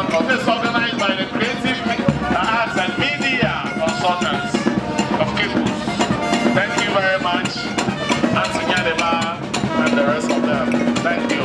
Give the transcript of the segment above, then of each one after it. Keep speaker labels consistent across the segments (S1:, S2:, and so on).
S1: Contest organized by the Creative Arts and Media Consultants of Campus. Thank you very much, Auntie Nyadeba and the rest of them. Thank you.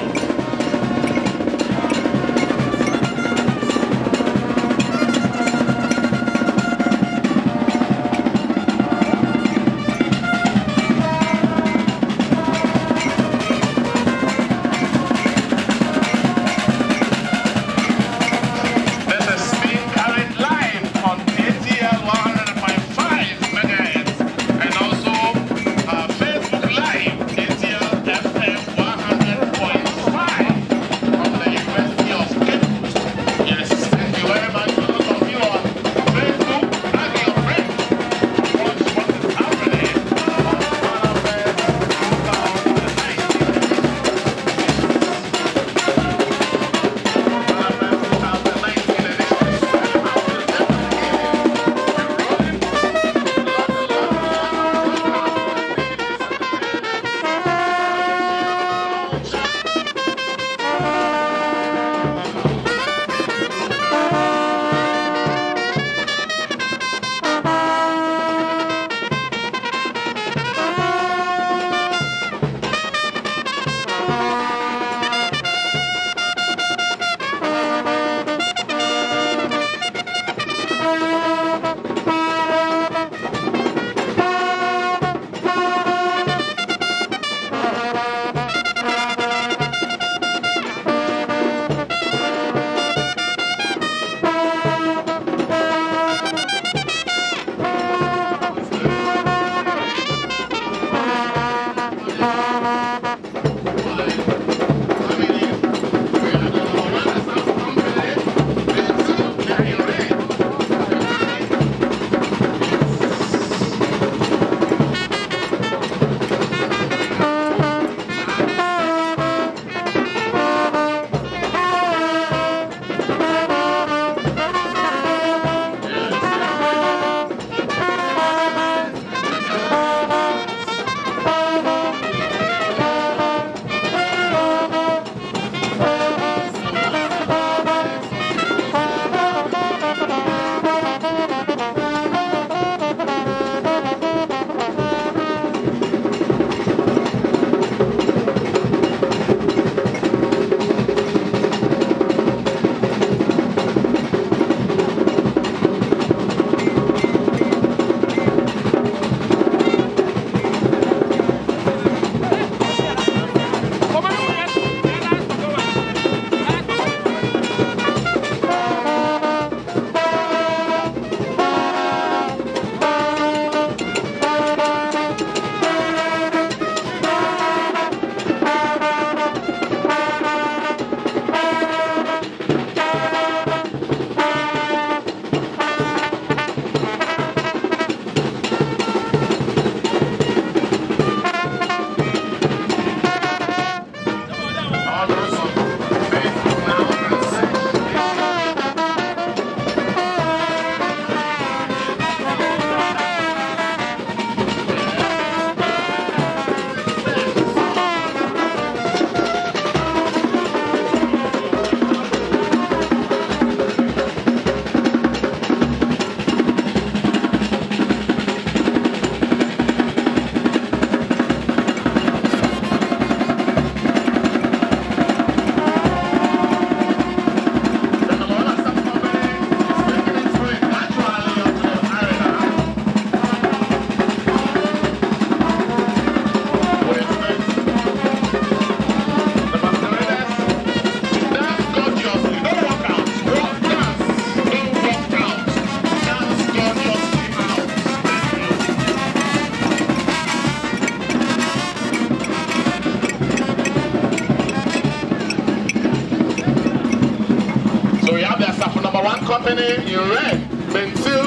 S2: Company in red, Bentil,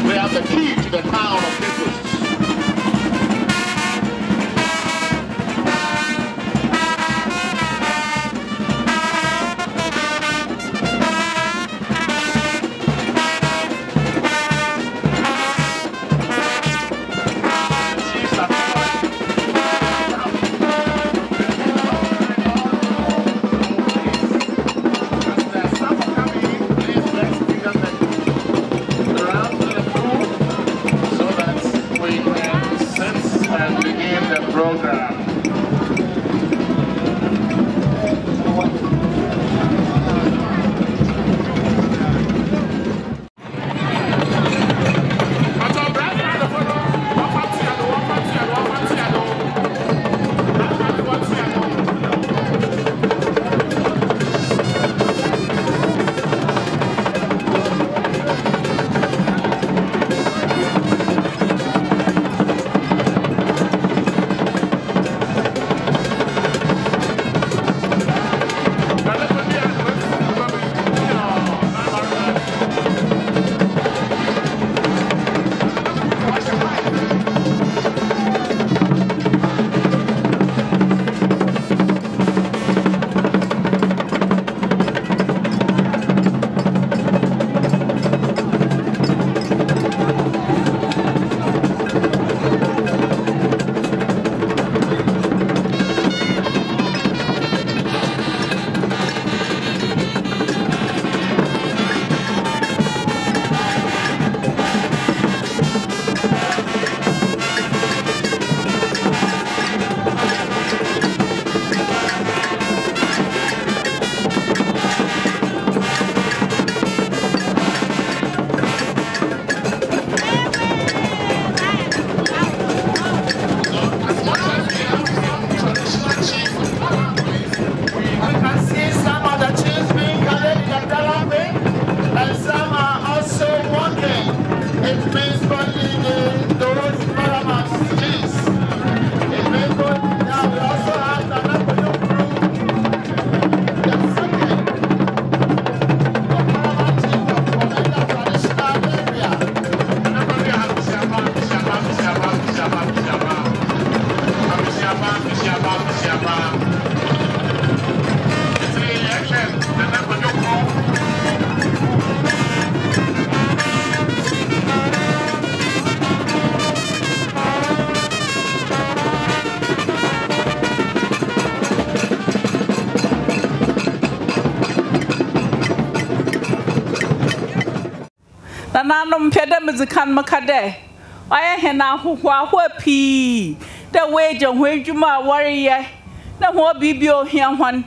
S2: they have the key to the town of Campus. It means both those paramount cities. It means both. Now we also have the Napoleon group. The second, the paramount team of Commander traditional area. Nobody has It's the election. The Napoleon group.
S3: Nanum pedam is a can macade. I hena who pee. The wage on wage you ma warrior. No more bibio here one.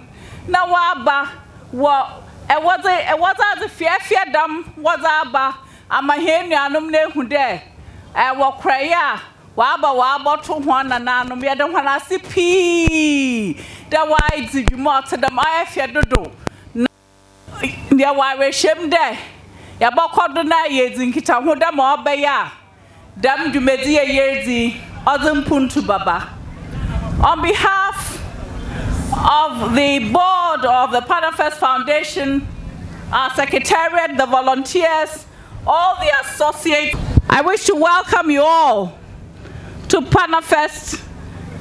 S3: Now waba what a was a fear dam was aba. I'm a hen yanum ne who there. I walk cry waba to one and nanum yadam when I see pee. The whites you more to the my fear do. There were shame there. Yabakodona yezinkita hoda mo obeya dam dumedi yezi odumpuntu baba. On behalf of the board of the Panafest Foundation, our secretariat, the volunteers, all the associates, I wish to welcome you all to Panafest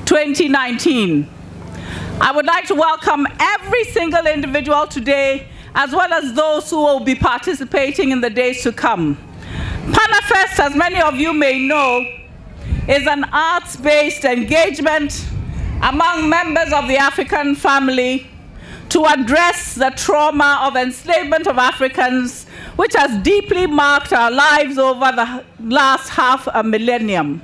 S3: 2019. I would like to welcome every single individual today, as well as those who will be participating in the days to come. Panafest, as many of you may know, is an arts-based engagement among members of the African family to address the trauma of enslavement of Africans, which has deeply marked our lives over the last half a millennium.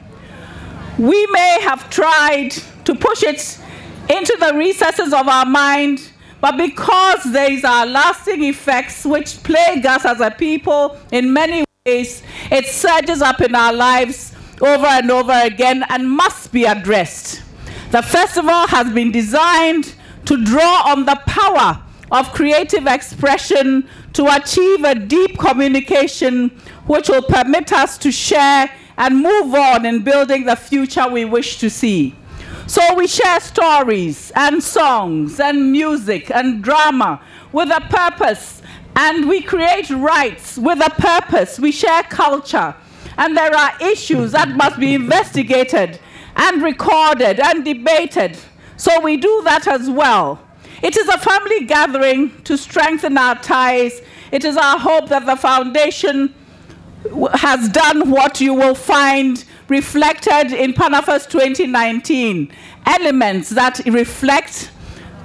S3: We may have tried to push it into the recesses of our mind, but because these are lasting effects which plague us as a people in many ways, it surges up in our lives over and over again and must be addressed. The festival has been designed to draw on the power of creative expression to achieve a deep communication which will permit us to share and move on in building the future we wish to see. So we share stories and songs and music and drama with a purpose, and we create rights with a purpose. We share culture, and there are issues that must be investigated and recorded and debated. So we do that as well. It is a family gathering to strengthen our ties. It is our hope that the foundation has done what you will find reflected in Panafest 2019, elements that reflect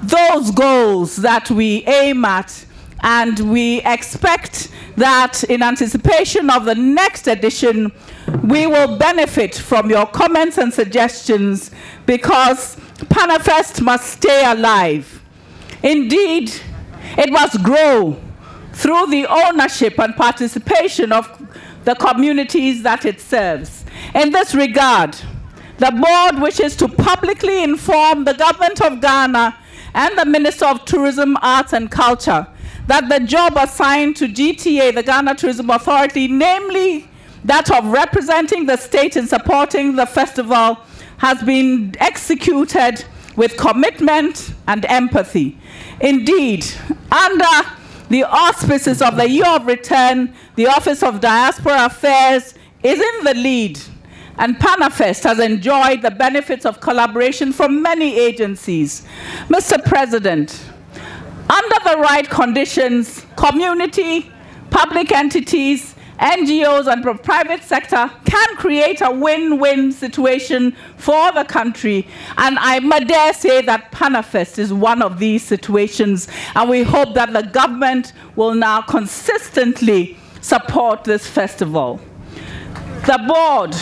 S3: those goals that we aim at, and we expect that in anticipation of the next edition, we will benefit from your comments and suggestions, because Panafest must stay alive. Indeed, it must grow through the ownership and participation of the communities that it serves. In this regard, the board wishes to publicly inform the government of Ghana and the Minister of Tourism, Arts and Culture that the job assigned to GTA, the Ghana Tourism Authority, namely that of representing the state in supporting the festival, has been executed with commitment and empathy. Indeed, under the auspices of the Year of Return, the Office of Diaspora Affairs is in the lead, and Panafest has enjoyed the benefits of collaboration from many agencies. Mr. President, under the right conditions, community, public entities, NGOs, and the private sector can create a win-win situation for the country, and I dare say that Panafest is one of these situations, and we hope that the government will now consistently support this festival. The board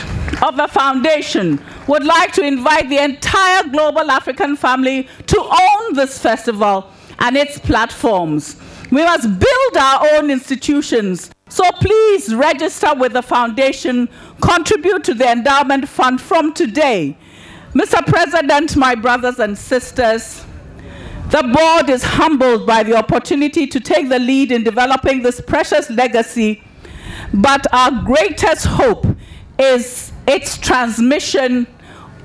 S3: of the foundation would like to invite the entire global African family to own this festival and its platforms. We must build our own institutions. So please register with the foundation, contribute to the endowment fund from today. Mr. President, my brothers and sisters, the board is humbled by the opportunity to take the lead in developing this precious legacy, but our greatest hope is its transmission,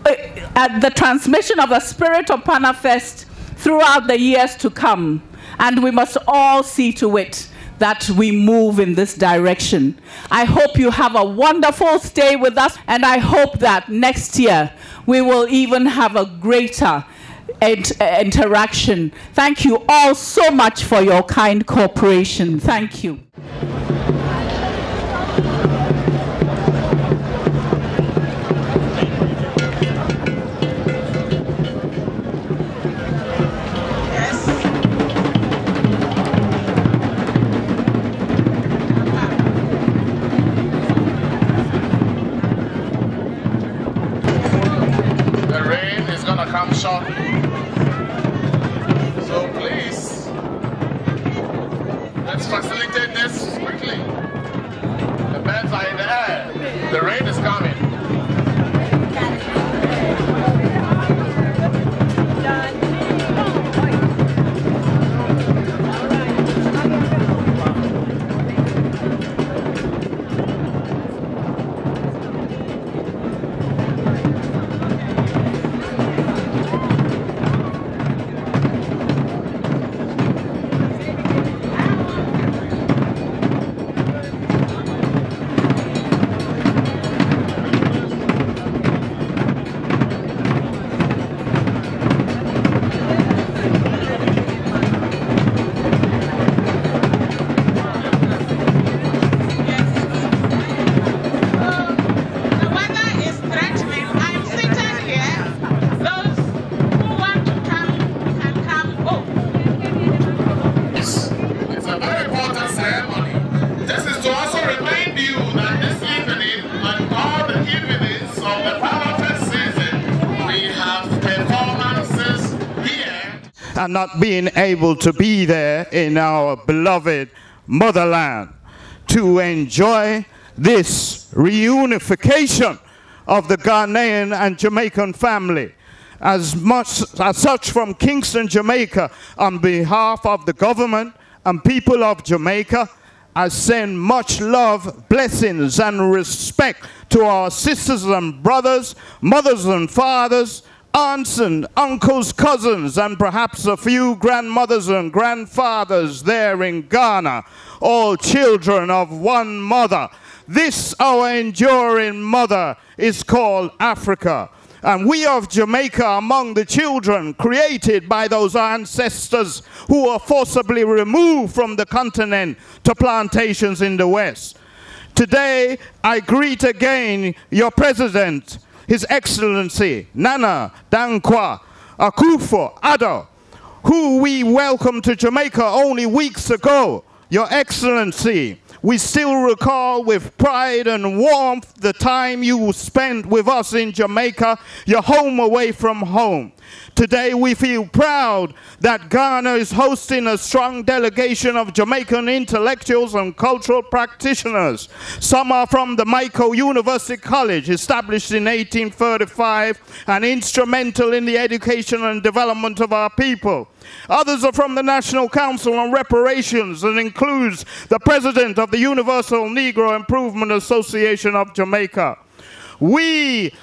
S3: the transmission of the spirit of Panafest throughout the years to come. And we must all see to it that we move in this direction. I hope you have a wonderful stay with us, and I hope that next year we will even have a greater interaction. Thank you all so much for your kind cooperation. Thank you.
S1: Come shortly. So please, let's facilitate this quickly. The birds are in the air. The rain is coming.
S4: And not being able to be there in our beloved motherland to enjoy this reunification of the Ghanaian and Jamaican family. As such, from Kingston, Jamaica, on behalf of the government and people of Jamaica, I send much love, blessings, and respect to our sisters and brothers, mothers and fathers, aunts and uncles, cousins, and perhaps a few grandmothers and grandfathers there in Ghana, all children of one mother. This, our enduring mother, is called Africa. And we of Jamaica among the children created by those ancestors who were forcibly removed from the continent to plantations in the West. Today, I greet again your President, His Excellency Nana Dankwa Akufo-Addo, who we welcomed to Jamaica only weeks ago. Your Excellency, we still recall with pride and warmth the time you spent with us in Jamaica, your home away from home. Today we feel proud that Ghana is hosting a strong delegation of Jamaican intellectuals and cultural practitioners. Some are from the Michael University College, established in 1835 and instrumental in the education and development of our people. Others are from the National Council on Reparations and includes the President of the Universal Negro Improvement Association of Jamaica. We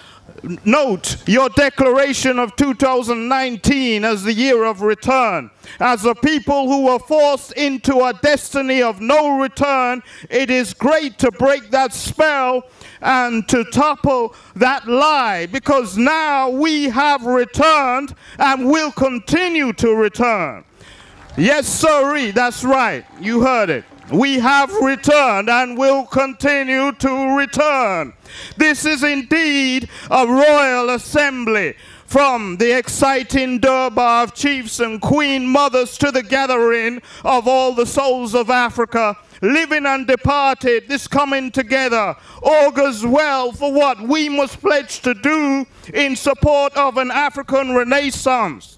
S4: note your declaration of 2019 as the year of return. As a people who were forced into a destiny of no return, it is great to break that spell and to topple that lie, because now we have returned and will continue to return. Yes, sirree, that's right. You heard it. We have returned and will continue to return. This is indeed a royal assembly, from the exciting Durbar of chiefs and queen mothers to the gathering of all the souls of Africa, living and departed. This coming together augurs well for what we must pledge to do in support of an African Renaissance.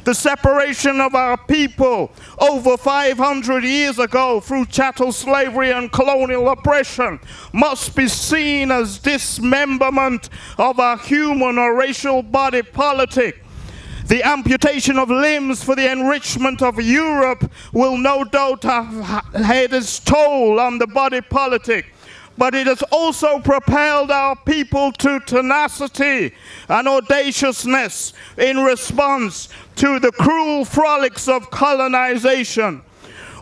S4: The separation of our people over 500 years ago through chattel slavery and colonial oppression must be seen as dismemberment of our human or racial body politic. The amputation of limbs for the enrichment of Europe will no doubt have had its toll on the body politic, but it has also propelled our people to tenacity and audaciousness in response to the cruel frolics of colonization.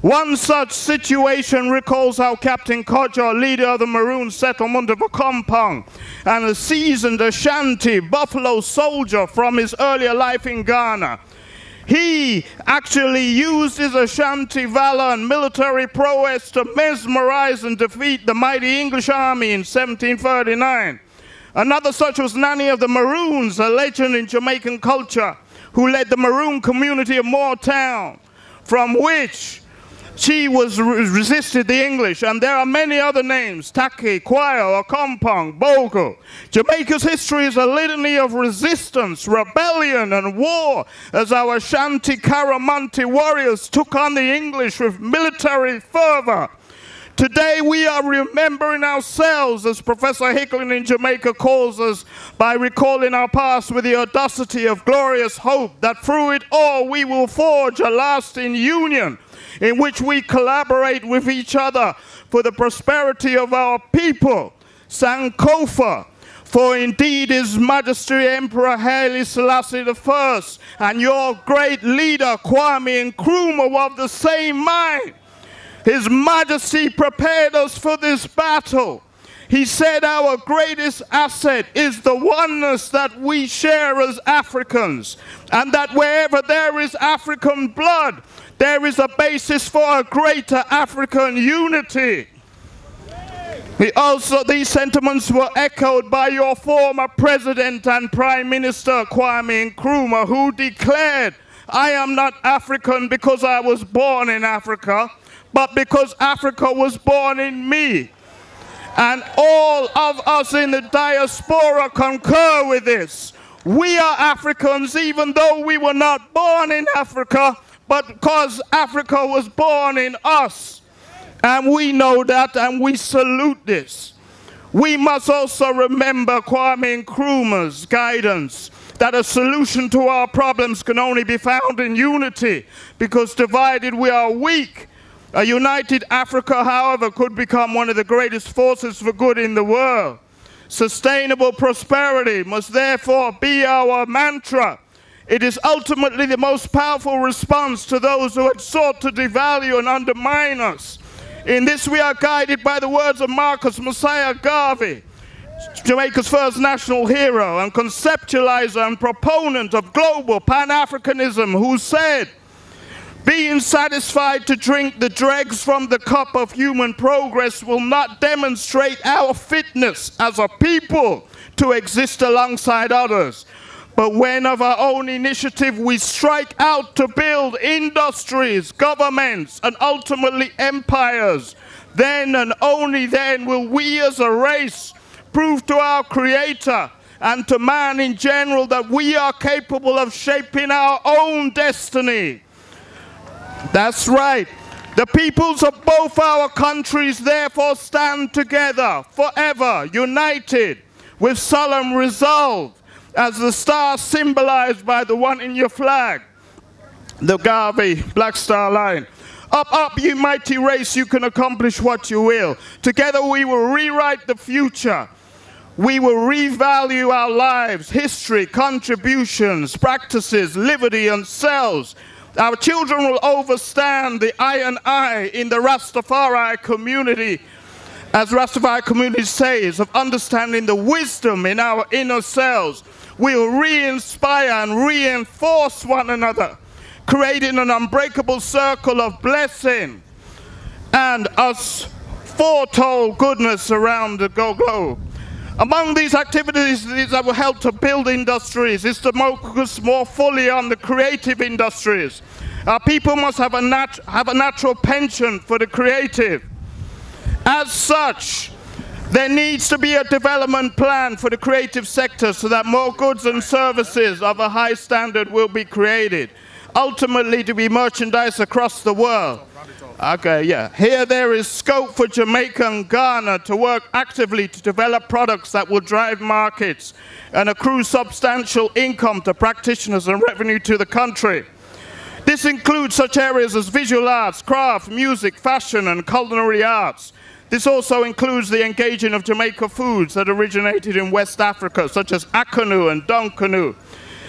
S4: One such situation recalls how Captain Kodjo, leader of the Maroon settlement of Akompong, and a seasoned Ashanti buffalo soldier from his earlier life in Ghana, he actually used his Ashanti valor and military prowess to mesmerize and defeat the mighty English army in 1739. Another such was Nanny of the Maroons, a legend in Jamaican culture, who led the Maroon community of Moortown, from which she resisted the English, and there are many other names: Taki, Kwayo, Akompong, Bogo. Jamaica's history is a litany of resistance, rebellion, and war, as our Ashanti Caramanti warriors took on the English with military fervor. Today we are remembering ourselves, as Professor Hicklin in Jamaica calls us, by recalling our past with the audacity of glorious hope that through it all we will forge a lasting union in which we collaborate with each other for the prosperity of our people. Sankofa, for indeed His Majesty Emperor Haile Selassie I and your great leader Kwame Nkrumah were of the same mind. His Majesty prepared us for this battle. He said our greatest asset is the oneness that we share as Africans, and that wherever there is African blood, there is a basis for a greater African unity. These sentiments were echoed by your former President and Prime Minister Kwame Nkrumah, who declared, "I am not African because I was born in Africa, but because Africa was born in me." And all of us in the diaspora concur with this. We are Africans even though we were not born in Africa, but because Africa was born in us. And we know that, and we salute this. We must also remember Kwame Nkrumah's guidance that a solution to our problems can only be found in unity, because divided we are weak. A united Africa, however, could become one of the greatest forces for good in the world. Sustainable prosperity must therefore be our mantra. It is ultimately the most powerful response to those who had sought to devalue and undermine us. In this we are guided by the words of Marcus Messiah Garvey, Jamaica's first national hero and conceptualizer and proponent of global Pan-Africanism, who said, "Being satisfied to drink the dregs from the cup of human progress will not demonstrate our fitness as a people to exist alongside others. But when of our own initiative we strike out to build industries, governments, and ultimately empires, then and only then will we as a race prove to our Creator and to man in general that we are capable of shaping our own destiny." That's right. The peoples of both our countries therefore stand together, forever, united, with solemn resolve, as the star symbolized by the one in your flag, the Garvey Black Star Line. Up, up, you mighty race, you can accomplish what you will. Together we will rewrite the future. We will revalue our lives, history, contributions, practices, liberty, and selves. Our children will overstand the I and I in the Rastafari community, as Rastafari community says, of understanding the wisdom in our inner selves. We'll re-inspire and reinforce one another, creating an unbreakable circle of blessing and us foretold goodness around the globe. Among these activities that will help to build industries is to focus more fully on the creative industries. Our people must have a natural penchant for the creative. As such, there needs to be a development plan for the creative sector so that more goods and services of a high standard will be created, ultimately to be merchandised across the world. Okay, yeah. Here there is scope for Jamaica and Ghana to work actively to develop products that will drive markets and accrue substantial income to practitioners and revenue to the country. This includes such areas as visual arts, craft, music, fashion, and culinary arts. This also includes the engaging of Jamaica foods that originated in West Africa, such as akanu and donkanu,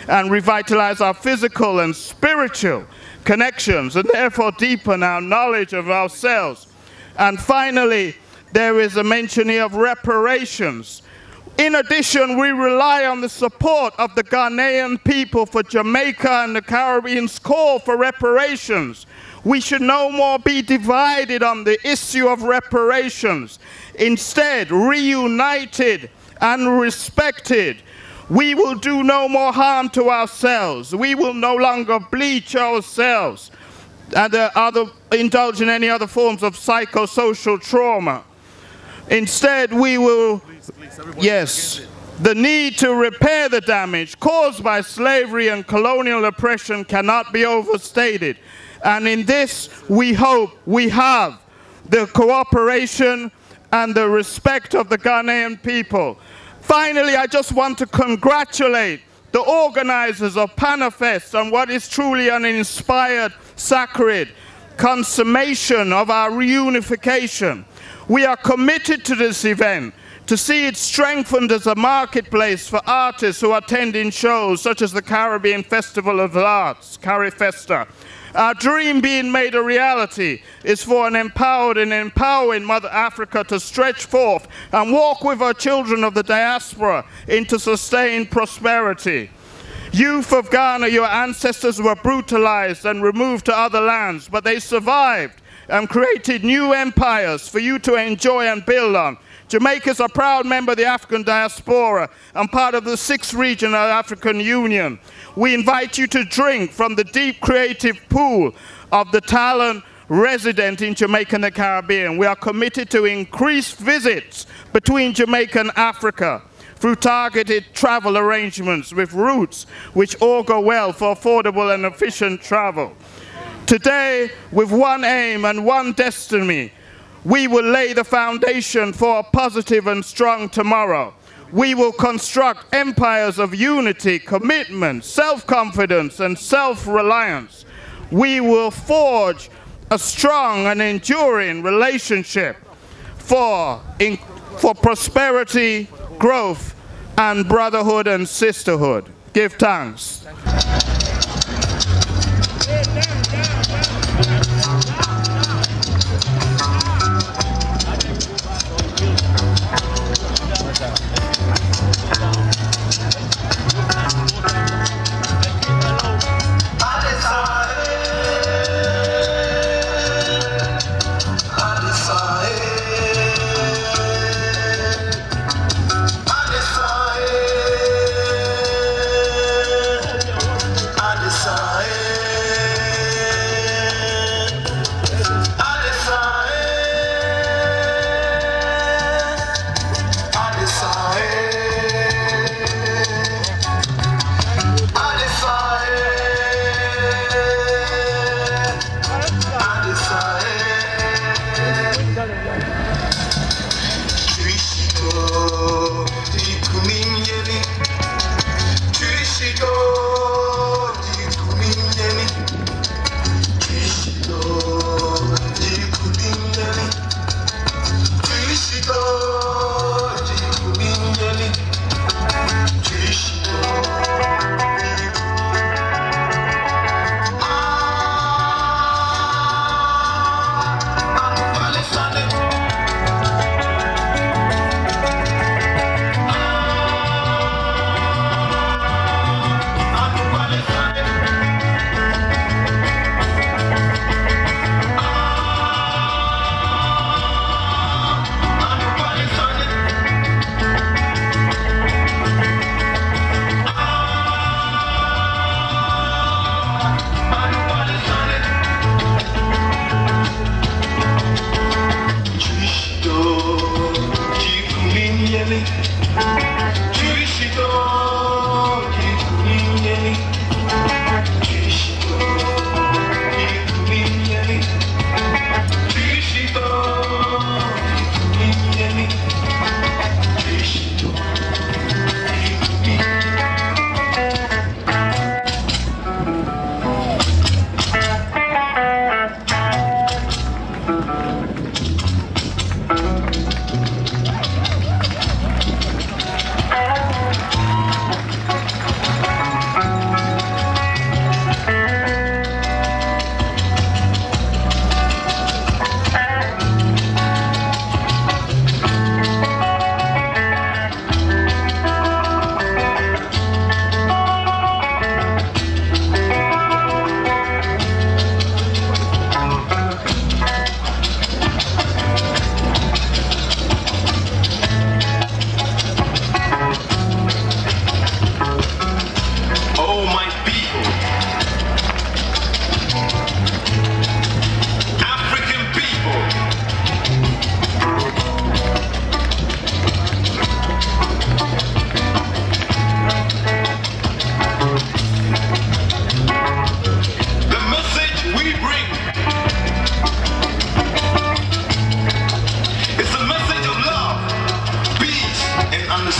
S4: and revitalize our physical and spiritual connections, and therefore deepen our knowledge of ourselves. And finally, there is a mention here of reparations. In addition, we rely on the support of the Ghanaian people for Jamaica and the Caribbean's call for reparations. We should no more be divided on the issue of reparations. Instead, reunited and respected, we will do no more harm to ourselves. We will no longer bleach ourselves and indulge in any other forms of psychosocial trauma. Instead, we will, yes, the need to repair the damage caused by slavery and colonial oppression cannot be overstated. And in this, we hope we have the cooperation and the respect of the Ghanaian people. Finally, I just want to congratulate the organizers of Panafest on what is truly an inspired, sacred consummation of our reunification. We are committed to this event to see it strengthened as a marketplace for artists who attend in shows such as the Caribbean Festival of Arts, Carifesta. Our dream being made a reality is for an empowered and empowering Mother Africa to stretch forth and walk with her children of the diaspora into sustained prosperity. Youth of Ghana, your ancestors were brutalized and removed to other lands, but they survived and created new empires for you to enjoy and build on. Jamaica is a proud member of the African diaspora and part of the 6th Regional African Union. We invite you to drink from the deep creative pool of the talent resident in Jamaica and the Caribbean. We are committed to increased visits between Jamaica and Africa through targeted travel arrangements with routes which augur well for affordable and efficient travel. Today, with one aim and one destiny, we will lay the foundation for a positive and strong tomorrow. We will construct empires of unity, commitment, self-confidence, and self-reliance. We will forge a strong and enduring relationship for prosperity, growth, and brotherhood and sisterhood. Give thanks.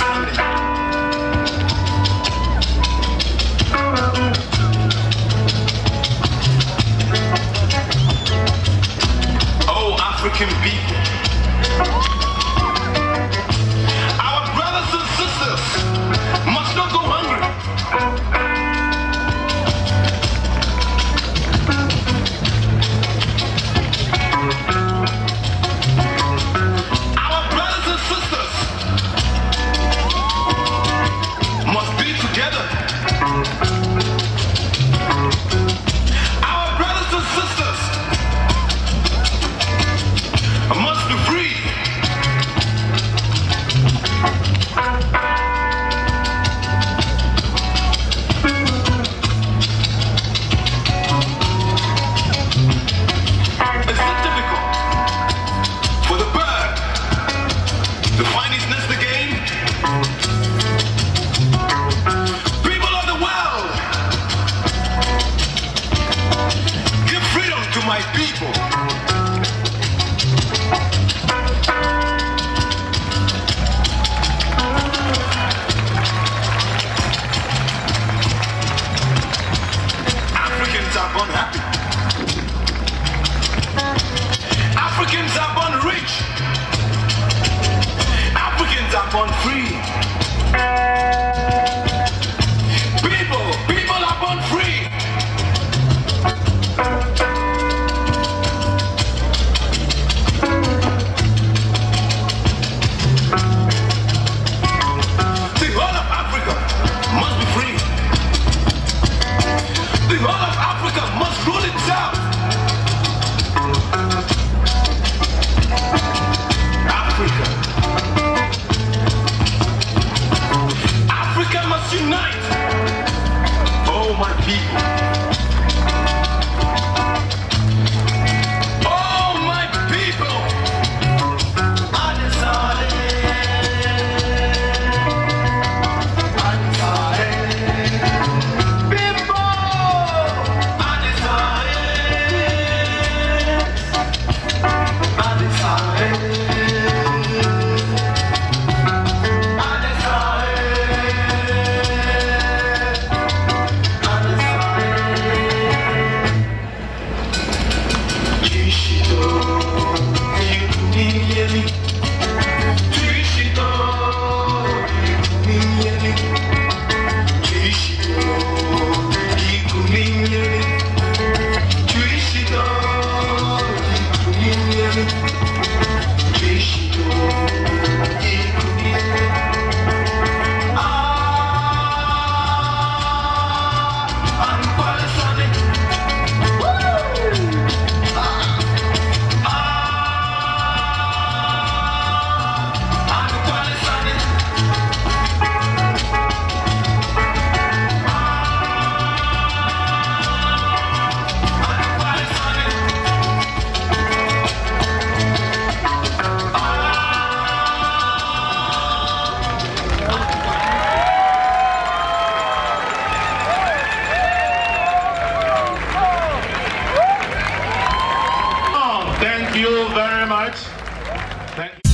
S1: understanding. Oh, African people. Our brothers and sisters must not go hungry. Our brothers and sisters must be together. Our brothers and sisters must be free. It's not difficult for the bird to find its nest again. People of the world, give freedom to my people. Africans are born happy. Africans are born rich. Africans are born free. People are born free. The whole of Africa must be free. The whole of Africa must rule itself. Africa. Africa must unite. Oh, my people. Oh, my people.
S2: Thank you very much. Thank you.